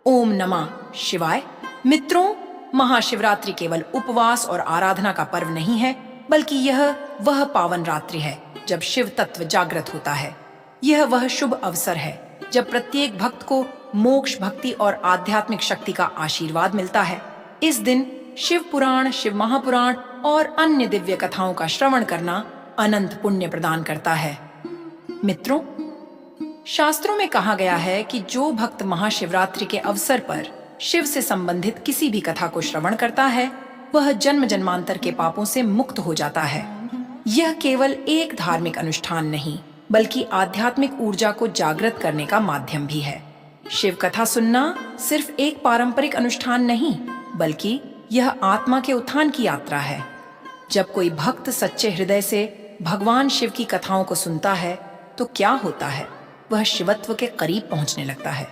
ओम नमः शिवाय। मित्रों, महाशिवरात्रि केवल उपवास और आराधना का पर्व नहीं है, बल्कि यह वह पावन रात्रि है जब शिव तत्व जागृत होता है। यह वह शुभ अवसर है जब प्रत्येक भक्त को मोक्ष, भक्ति और आध्यात्मिक शक्ति का आशीर्वाद मिलता है। इस दिन शिव पुराण, शिव महापुराण और अन्य दिव्य कथाओं का श्रवण करना अनंत पुण्य प्रदान करता है। मित्रों, शास्त्रों में कहा गया है कि जो भक्त महाशिवरात्रि के अवसर पर शिव से संबंधित किसी भी कथा को श्रवण करता है, वह जन्म जन्मांतर के पापों से मुक्त हो जाता है। यह केवल एक धार्मिक अनुष्ठान नहीं, बल्कि आध्यात्मिक ऊर्जा को जागृत करने का माध्यम भी है। शिव कथा सुनना सिर्फ एक पारंपरिक अनुष्ठान नहीं, बल्कि यह आत्मा के उत्थान की यात्रा है। जब कोई भक्त सच्चे हृदय से भगवान शिव की कथाओं को सुनता है, तो क्या होता है? वह शिवत्व के करीब पहुंचने लगता है।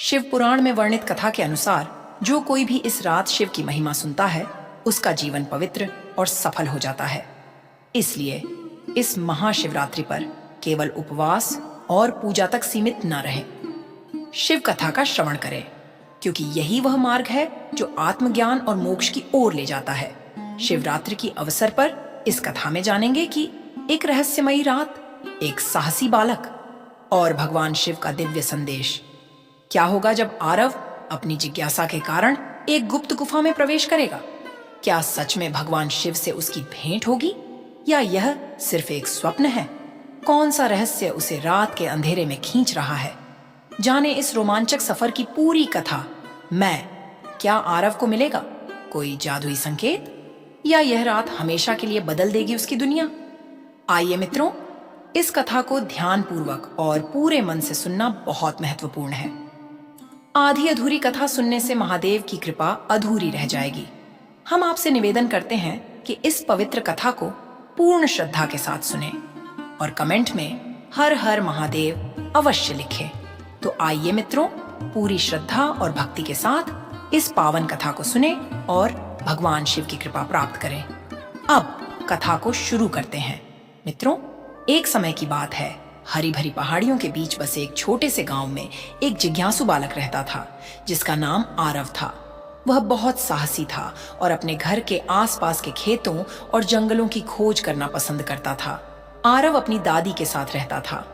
शिव पुराण में वर्णित कथा के अनुसार जो कोई भी इस रात शिव की महिमा सुनता है, उसका जीवन पवित्र और सफल हो जाता है। इसलिए इस महाशिवरात्रि पर केवल उपवास और पूजा तक सीमित न रहे, शिव कथा का श्रवण करें, क्योंकि यही वह मार्ग है जो आत्मज्ञान और मोक्ष की ओर ले जाता है। शिवरात्रि की अवसर पर इस कथा में जानेंगे कि एक रहस्यमयी रात, एक साहसी बालक और भगवान शिव का दिव्य संदेश। क्या होगा जब आरव अपनी जिज्ञासा के कारण एक गुप्त गुफा में प्रवेश करेगा? क्या सच में भगवान शिव से उसकी भेंट होगी, या यह सिर्फ एक स्वप्न है? कौन सा रहस्य उसे रात के अंधेरे में खींच रहा है? जाने इस रोमांचक सफर की पूरी कथा। क्या आरव को मिलेगा कोई जादुई संकेत, या यह रात हमेशा के लिए बदल देगी उसकी दुनिया? आइए मित्रों, इस कथा को ध्यानपूर्वक और पूरे मन से सुनना बहुत महत्वपूर्ण है। आधी अधूरी कथा सुनने से महादेव की कृपा अधूरी रह जाएगी। हम आपसे निवेदन करते हैं कि इस पवित्र कथा को पूर्ण श्रद्धा के साथ सुनें और कमेंट में हर हर महादेव अवश्य लिखें। तो आइए मित्रों, पूरी श्रद्धा और भक्ति के साथ इस पावन कथा को सुने और भगवान शिव की कृपा प्राप्त करें। अब कथा को शुरू करते हैं। मित्रों, एक समय की बात है, हरी भरी पहाड़ियों के बीच बसे एक छोटे से गांव में एक जिज्ञासु बालक रहता था, जिसका नाम आरव था। वह बहुत साहसी था और अपने घर के आसपास के खेतों और जंगलों की खोज करना पसंद करता था। आरव अपनी दादी के साथ रहता था,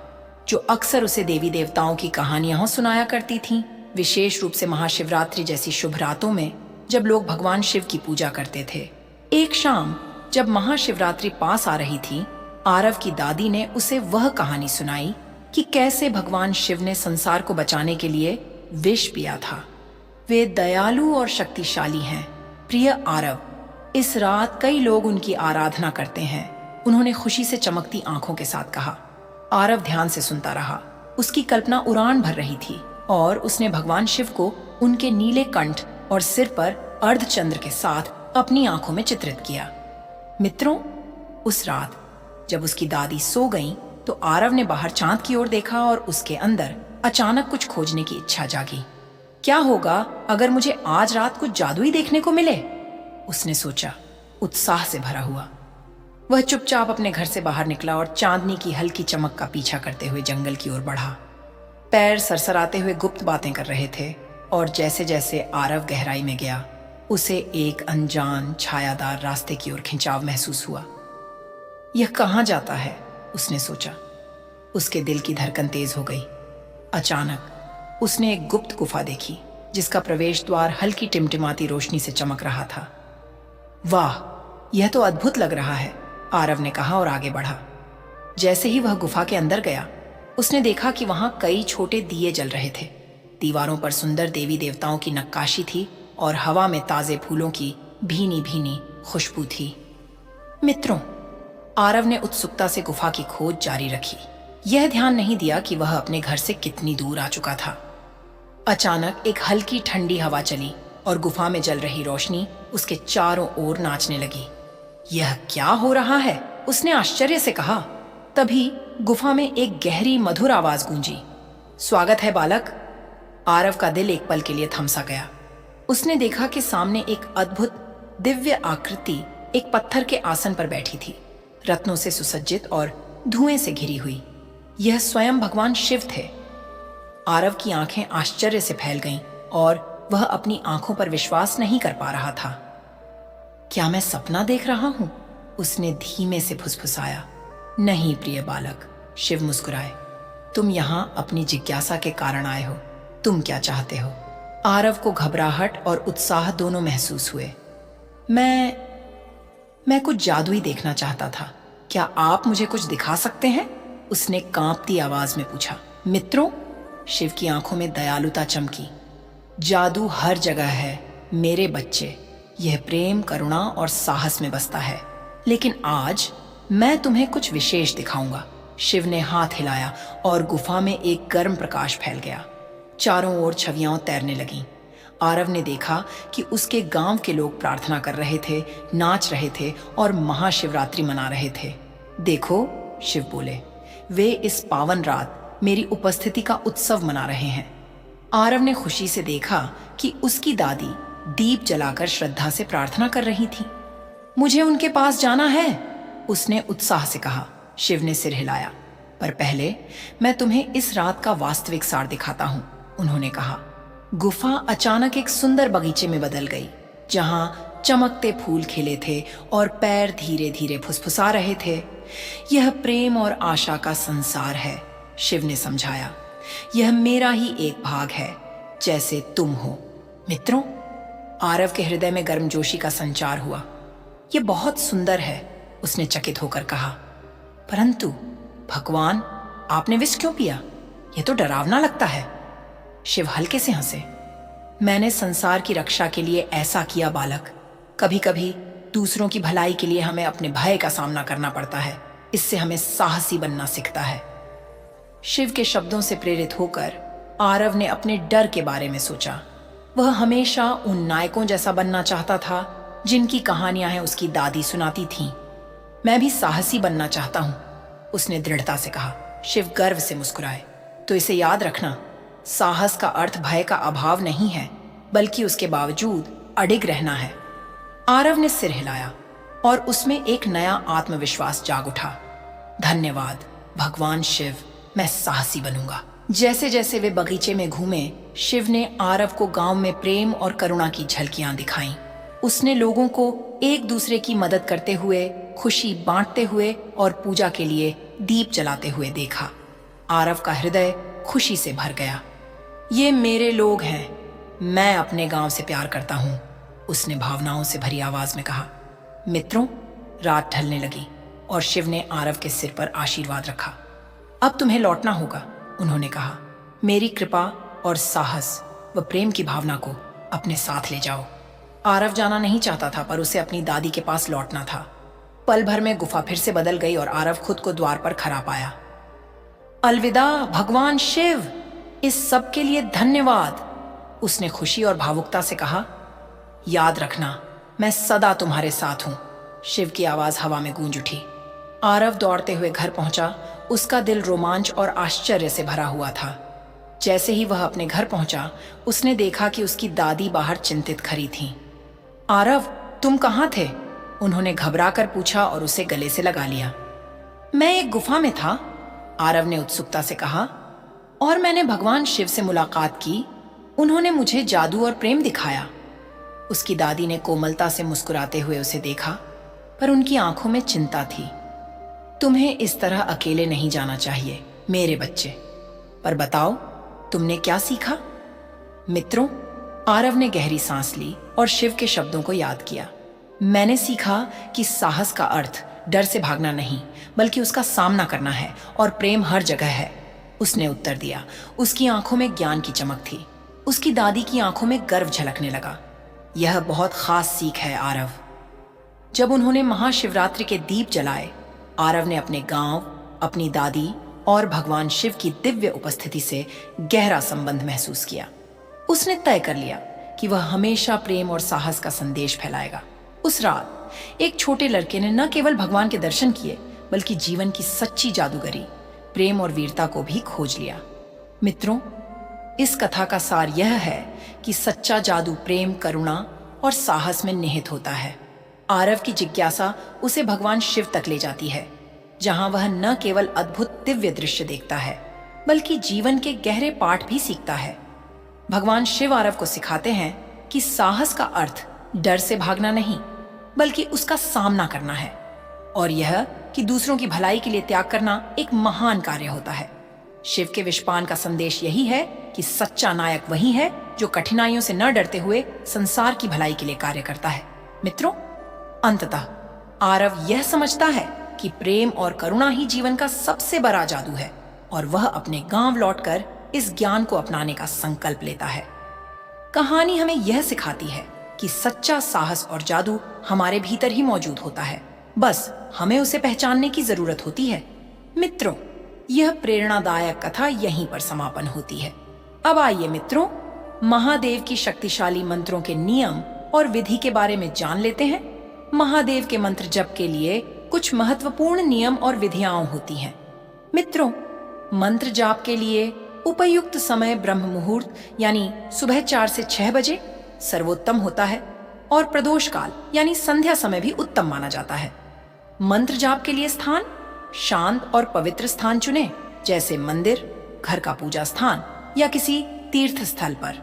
जो अक्सर उसे देवी देवताओं की कहानियां सुनाया करती थीं, विशेष रूप से महाशिवरात्रि जैसी शुभ रातों में जब लोग भगवान शिव की पूजा करते थे। एक शाम जब महाशिवरात्रि पास आ रही थी, आरव की दादी ने उसे वह कहानी सुनाई कि कैसे भगवान शिव ने संसार को बचाने के लिए विष पिया था। वे दयालु और शक्तिशाली हैं। प्रिय आरव, इस रात कई लोग उनकी आराधना करते हैं, उन्होंने खुशी से चमकती आंखों के साथ कहा। आरव ध्यान से सुनता रहा। उसकी कल्पना उड़ान भर रही थी और उसने भगवान शिव को उनके नीले कंठ और सिर पर अर्धचंद्र के साथ अपनी आंखों में चित्रित किया। मित्रों, उस रात जब उसकी दादी सो गईं, तो आरव ने बाहर चांद की ओर देखा और उसके अंदर अचानक कुछ खोजने की इच्छा जागी। क्या होगा अगर मुझे आज रात कुछ जादुई देखने को मिले? उसने सोचा, उत्साह से भरा हुआ। वह चुपचाप अपने घर से बाहर निकला और चांदनी की हल्की चमक का पीछा करते हुए जंगल की ओर बढ़ा। पैर सरसराते हुए गुप्त बातें कर रहे थे और जैसे जैसे आरव गहराई में गया, उसे एक अनजान छायादार रास्ते की ओर खिंचाव महसूस हुआ। यह कहाँ जाता है? उसने सोचा। उसके दिल की धड़कन तेज हो गई। अचानक उसने एक गुप्त गुफा देखी, जिसका प्रवेश द्वार हल्की टिमटिमाती रोशनी से चमक रहा था। वाह, यह तो अद्भुत लग रहा है, आरव ने कहा और आगे बढ़ा। जैसे ही वह गुफा के अंदर गया, उसने देखा कि वहां कई छोटे दिए जल रहे थे। दीवारों पर सुंदर देवी देवताओं की नक्काशी थी और हवा में ताजे फूलों की भीनी भीनी खुशबू थी। मित्रों, आरव ने उत्सुकता से गुफा की खोज जारी रखी। यह ध्यान नहीं दिया कि वह अपने घर से कितनी दूर आ चुका था। अचानक एक हल्की ठंडी हवा चली और गुफा में जल रही रोशनी उसके चारों ओर नाचने लगी। यह क्या हो रहा है? उसने आश्चर्य से कहा। तभी गुफा में एक गहरी मधुर आवाज गूंजी। स्वागत है बालक। आरव का दिल एक पल के लिए थमसा गया। उसने देखा कि सामने एक अद्भुत दिव्य आकृति एक पत्थर के आसन पर बैठी थी, रत्नों से सुसज्जित और धुएं से घिरी हुई। यह स्वयं भगवान शिव थे। आरव की आंखें आश्चर्य से फैल गईं और वह अपनी आंखों पर विश्वास नहीं कर पा रहा था। क्या मैं सपना देख रहा हूं? उसने धीमे से फुसफुसाया। नहीं प्रिय बालक, शिव मुस्कुराए। तुम यहां अपनी जिज्ञासा के कारण आए हो। तुम क्या चाहते हो? आरव को घबराहट और उत्साह दोनों महसूस हुए। मैं कुछ जादुई देखना चाहता था। क्या आप मुझे कुछ दिखा सकते हैं? उसने कांपती आवाज में पूछा। मित्रों, शिव की आंखों में दयालुता चमकी। जादू हर जगह है मेरे बच्चे। यह प्रेम, करुणा और साहस में बसता है। लेकिन आज मैं तुम्हें कुछ विशेष दिखाऊंगा। शिव ने हाथ हिलाया और गुफा में एक गर्म प्रकाश फैल गया। चारों ओर छवियां तैरने लगीं। आरव ने देखा कि उसके गांव के लोग प्रार्थना कर रहे थे, नाच रहे थे और महाशिवरात्रि मना रहे थे। देखो, शिव बोले, वे इस पावन रात मेरी उपस्थिति का उत्सव मना रहे हैं। आरव ने खुशी से देखा कि उसकी दादी दीप जलाकर श्रद्धा से प्रार्थना कर रही थी। मुझे उनके पास जाना है, उसने उत्साह से कहा। शिव ने सिर हिलाया। पर पहले मैं तुम्हें इस रात का वास्तविक सार दिखाता हूं, उन्होंने कहा। गुफा अचानक एक सुंदर बगीचे में बदल गई, जहां चमकते फूल खिले थे और पैर धीरे धीरे फुसफुसा रहे थे। यह प्रेम और आशा का संसार है, शिव ने समझाया। यह मेरा ही एक भाग है, जैसे तुम हो। मित्रों, आरव के हृदय में गर्मजोशी का संचार हुआ। यह बहुत सुंदर है, उसने चकित होकर कहा। परंतु भगवान, आपने विष क्यों पिया? यह तो डरावना लगता है। शिव हल्के से हंसे। मैंने संसार की रक्षा के लिए ऐसा किया बालक। कभी कभी दूसरों की भलाई के लिए हमें अपने भय का सामना करना पड़ता है। इससे हमें साहसी बनना सीखता है। शिव के शब्दों से प्रेरित होकर आरव ने अपने डर के बारे में सोचा। वह हमेशा उन नायकों जैसा बनना चाहता था जिनकी कहानियां है उसकी दादी सुनाती थीं। मैं भी साहसी बनना चाहता हूं, उसने दृढ़ता से कहा। शिव गर्व से मुस्कुराए। तो इसे याद रखना, साहस का अर्थ भय का अभाव नहीं है, बल्कि उसके बावजूद अडिग रहना है। आरव ने सिर हिलाया और उसमें एक नया आत्मविश्वास जाग उठा। धन्यवाद भगवान शिव, मैं साहसी बनूंगा। जैसे जैसे वे बगीचे में घूमे, शिव ने आरव को गांव में प्रेम और करुणा की झलकियां दिखाईं। उसने लोगों को एक दूसरे की मदद करते हुए, खुशी बांटते हुए और पूजा के लिए दीप जलाते हुए देखा। आरव का हृदय खुशी से भर गया। ये मेरे लोग हैं, मैं अपने गांव से प्यार करता हूं, उसने भावनाओं से भरी आवाज में कहा। मित्रों, रात ढलने लगी और शिव ने आरव के सिर पर आशीर्वाद रखा। अब तुम्हें लौटना होगा, उन्होंने कहा। मेरी कृपा और साहस व प्रेम की भावना को अपने साथ ले जाओ। आरव जाना नहीं चाहता था, पर उसे अपनी दादी के पास लौटना था। पल भर में गुफा फिर से बदल गई और आरव खुद को द्वार पर खड़ा पाया। अलविदा भगवान शिव, इस सब के लिए धन्यवाद, उसने खुशी और भावुकता से कहा। याद रखना, मैं सदा तुम्हारे साथ हूं, शिव की आवाज हवा में गूंज उठी। आरव दौड़ते हुए घर पहुंचा। उसका दिल रोमांच और आश्चर्य से भरा हुआ था। जैसे ही वह अपने घर पहुंचा, उसने देखा कि उसकी दादी बाहर चिंतित खड़ी थीं। आरव, तुम कहाँ थे? उन्होंने घबरा कर पूछा और उसे गले से लगा लिया। मैं एक गुफा में था, आरव ने उत्सुकता से कहा, और मैंने भगवान शिव से मुलाकात की। उन्होंने मुझे जादू और प्रेम दिखाया। उसकी दादी ने कोमलता से मुस्कुराते हुए उसे देखा, पर उनकी आंखों में चिंता थी। तुम्हें इस तरह अकेले नहीं जाना चाहिए मेरे बच्चे। पर बताओ, तुमने क्या सीखा? मित्रों, आरव ने गहरी सांस ली और शिव के शब्दों को याद किया। मैंने सीखा कि साहस का अर्थ डर से भागना नहीं, बल्कि उसका सामना करना है, और प्रेम हर जगह है, उसने उत्तर दिया। उसकी आंखों में ज्ञान की चमक थी। उसकी दादी की आंखों में गर्व झलकने लगा। यह बहुत खास सीख है आरव। जब उन्होंने महाशिवरात्रि के दीप जलाए, आरव ने अपने गांव, अपनी दादी और भगवान शिव की दिव्य उपस्थिति से गहरा संबंध महसूस किया। उसने तय कर लिया कि वह हमेशा प्रेम और साहस का संदेश फैलाएगा। उस रात एक छोटे लड़के ने न केवल भगवान के दर्शन किए, बल्कि जीवन की सच्ची जादूगरी, प्रेम और वीरता को भी खोज लिया। मित्रों, इस कथा का सार यह है कि सच्चा जादू प्रेम, करुणा और साहस में निहित होता है। आरव की जिज्ञासा उसे भगवान शिव तक ले जाती है, जहां वह न केवल अद्भुत दिव्य दृश्य देखता है, बल्कि जीवन के गहरे पाठ भी सीखता है। भगवान शिव आरव को सिखाते हैं कि साहस का अर्थ डर से भागना नहीं, बल्कि उसका सामना करना है, और यह कि दूसरों की भलाई के लिए त्याग करना एक महान कार्य होता है। शिव के विषपान का संदेश यही है कि सच्चा नायक वही है जो कठिनाइयों से न डरते हुए संसार की भलाई के लिए कार्य करता है। मित्रों, अंततः आरव यह समझता है कि प्रेम और करुणा ही जीवन का सबसे बड़ा जादू है, और वह अपने गांव लौटकर इस ज्ञान को अपनाने का संकल्प लेता है। कहानी हमें यह सिखाती है कि सच्चा साहस और जादू हमारे भीतर ही मौजूद होता है, बस हमें उसे पहचानने की जरूरत होती है। मित्रों, यह प्रेरणादायक कथा यहीं पर समापन होती है। अब आइए मित्रों, महादेव की शक्तिशाली मंत्रों के नियम और विधि के बारे में जान लेते हैं। महादेव के मंत्र जप के लिए कुछ महत्वपूर्ण नियम और विधियां होती हैं। मित्रों, मंत्र जाप के लिए उपयुक्त समय ब्रह्म मुहूर्त यानी सुबह 4 से 6 बजे सर्वोत्तम होता है, और प्रदोष काल यानी संध्या समय भी उत्तम माना जाता है। मंत्र जाप के लिए स्थान शांत और पवित्र स्थान चुनें, जैसे मंदिर, घर का पूजा स्थान या किसी तीर्थ स्थल पर।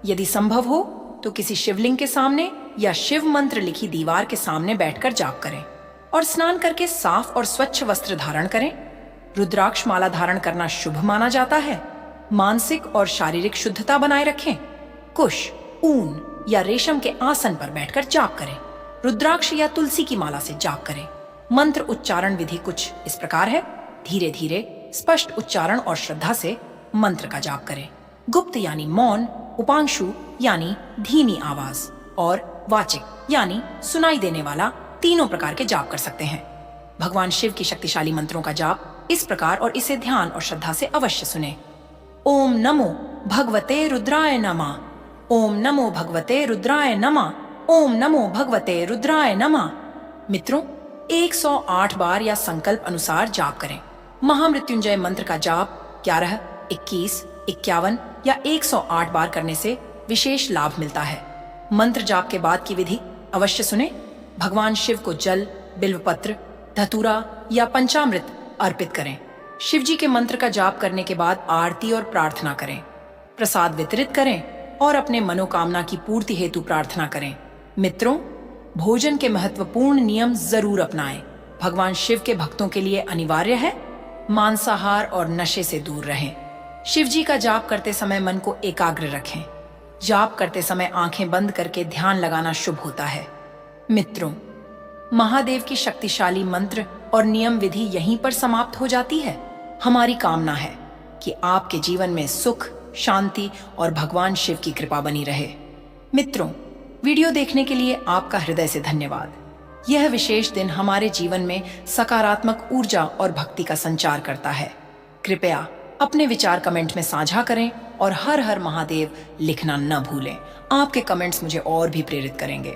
यदि संभव हो तो किसी शिवलिंग के सामने या शिव मंत्र लिखी दीवार के सामने बैठकर जाप करें, और स्नान करके साफ और स्वच्छ वस्त्र धारण करें। रुद्राक्ष माला धारण करना शुभ माना जाता है। मानसिक और शारीरिक शुद्धता बनाए रखें। कुश, ऊन या रेशम के आसन पर बैठकर जाप करें। रुद्राक्ष या तुलसी की माला से जाप करें। मंत्र उच्चारण विधि कुछ इस प्रकार है। धीरे धीरे स्पष्ट उच्चारण और श्रद्धा से मंत्र का जाप करें। गुप्त यानी मौन, उपांशु यानी धीमी आवाज, और वाचिक यानी सुनाई देने वाला, तीनों प्रकार के जाप कर सकते हैं। भगवान शिव की शक्तिशाली मंत्रों का जाप इस प्रकार और इसे ध्यान और श्रद्धा से अवश्य सुने। ओम नमो भगवते रुद्राय नमः। ओम नमो भगवते रुद्राय नमः। ओम नमो भगवते रुद्राय नमः। मित्रों, 108 बार या संकल्प अनुसार जाप करें। महामृत्युंजय मंत्र का जाप 11, 21, 51 या 108 बार करने से विशेष लाभ मिलता है। मंत्र जाप के बाद की विधि अवश्य सुने। भगवान शिव को जल, बिल्वपत्र, धतूरा या पंचामृत अर्पित करें। शिव जी के मंत्र का जाप करने के बाद आरती और प्रार्थना करें। प्रसाद वितरित करें और अपने मनोकामना की पूर्ति हेतु प्रार्थना करें। मित्रों, भोजन के महत्वपूर्ण नियम जरूर अपनाएं। भगवान शिव के भक्तों के लिए अनिवार्य है मांसाहार और नशे से दूर रहें। शिव जी का जाप करते समय मन को एकाग्र रखें। जाप करते समय आंखें बंद करके ध्यान लगाना शुभ होता है। मित्रों, महादेव की शक्तिशाली मंत्र और नियम विधि यहीं पर समाप्त हो जाती है। हमारी कामना है कि आपके जीवन में सुख, शांति और भगवान शिव की कृपा बनी रहे। मित्रों, वीडियो देखने के लिए आपका हृदय से धन्यवाद। यह विशेष दिन हमारे जीवन में सकारात्मक ऊर्जा और भक्ति का संचार करता है। कृपया अपने विचार कमेंट में साझा करें और हर हर महादेव लिखना न भूलें। आपके कमेंट्स मुझे और भी प्रेरित करेंगे।